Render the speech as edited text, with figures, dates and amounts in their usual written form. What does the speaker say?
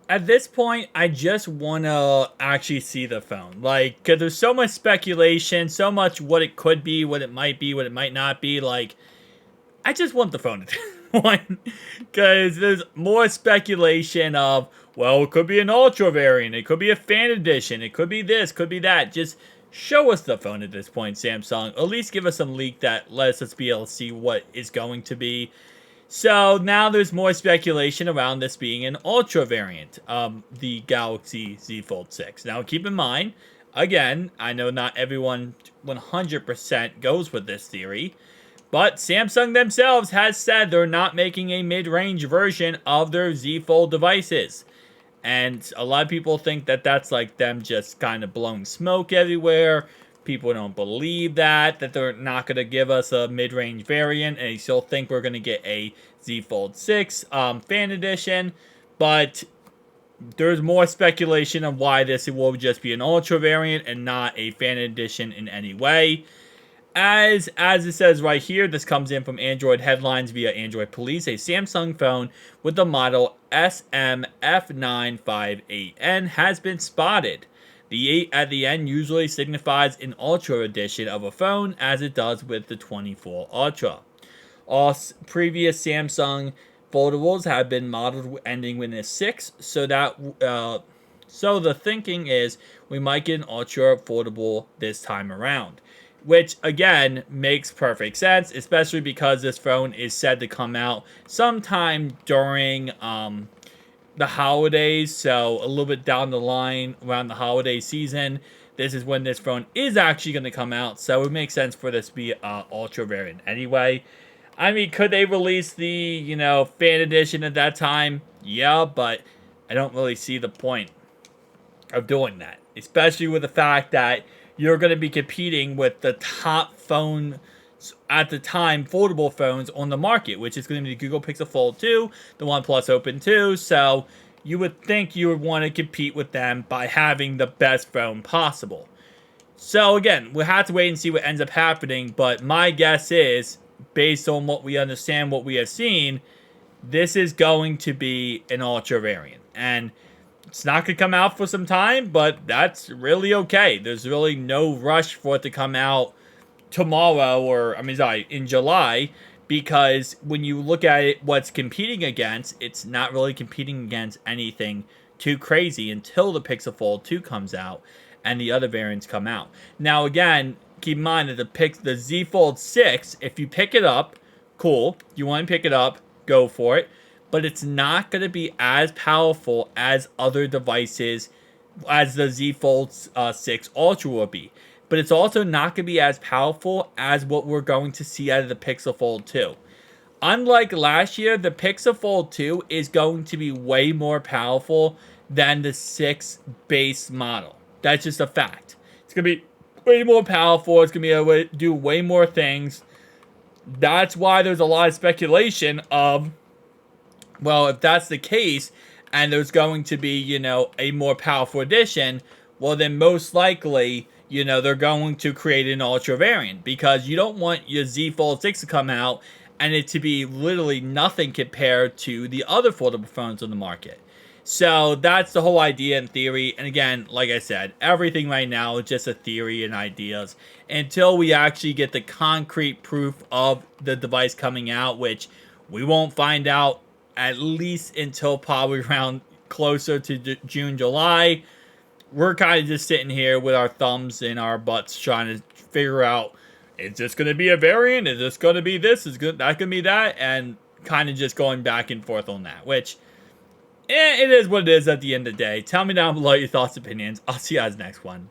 At this point, I just want to actually see the phone. Like, because there's so much speculation, so much what it could be, what it might be, what it might not be. Like, I just want the phone at this point. Because there's more speculation of, well, it could be an Ultra variant, it could be a fan edition, it could be this, could be that. Just show us the phone at this point, Samsung. At least give us some leak that lets us be able to see what is going to be. So now there's more speculation around this being an Ultra variant of the Galaxy Z Fold 6. Now keep in mind, again, I know not everyone 100% goes with this theory, but Samsung themselves has said they're not making a mid-range version of their Z Fold devices. And a lot of people think that that's like them just kind of blowing smoke everywhere. People don't believe that they're not going to give us a mid-range variant, and they still think we're going to get a Z Fold 6 fan edition. But there's more speculation of why this will just be an Ultra variant and not a fan edition in any way. As it says right here, this comes in from Android Headlines via Android Police. A Samsung phone with the model SMF958N has been spotted. The 8 at the end usually signifies an Ultra edition of a phone, as it does with the 24 Ultra. All previous Samsung foldables have been modeled ending with a 6, so the thinking is we might get an Ultra foldable this time around. Which, again, makes perfect sense, especially because this phone is said to come out sometime during the holidays. So, a little bit down the line, around the holiday season, this is when this phone is actually going to come out. So, it makes sense for this to be an Ultra variant anyway. I mean, could they release the, fan edition at that time? Yeah, but I don't really see the point of doing that. Especially with the fact that you're going to be competing with the top phone at the time foldable phones on the market, which is going to be the Google Pixel Fold 2, the OnePlus Open 2. So you would think you would want to compete with them by having the best phone possible. So again, we'll have to wait and see what ends up happening. But my guess is, based on what we understand, what we have seen, this is going to be an Ultra variant. And it's not going to come out for some time, but that's really okay. There's really no rush for it to come out tomorrow in July, because when you look at it, what's competing against, it's not really competing against anything too crazy until the Pixel Fold 2 comes out and the other variants come out. Now, again, keep in mind that the Z Fold 6, if you pick it up, cool. You want to pick it up, go for it. But it's not going to be as powerful as other devices, as the Z Fold 6 Ultra will be. But it's also not going to be as powerful as what we're going to see out of the Pixel Fold 2. Unlike last year, the Pixel Fold 2 is going to be way more powerful than the 6 base model. That's just a fact. It's going to be way more powerful. It's going to be able to do way more things. That's why there's a lot of speculation of, well, if that's the case, and there's going to be, a more powerful edition, well, then most likely, they're going to create an Ultra variant, because you don't want your Z Fold 6 to come out and it to be literally nothing compared to the other foldable phones on the market. So that's the whole idea and theory. And again, like I said, everything right now is just a theory and ideas until we actually get the concrete proof of the device coming out, which we won't find out at least until probably around closer to June, July. We're kind of just sitting here with our thumbs in our butts trying to figure out, is this going to be a variant? Is this going to be this? Is that going to be that? And kind of just going back and forth on that, which it is what it is at the end of the day. Tell me down below your thoughts, opinions. I'll see you guys next one.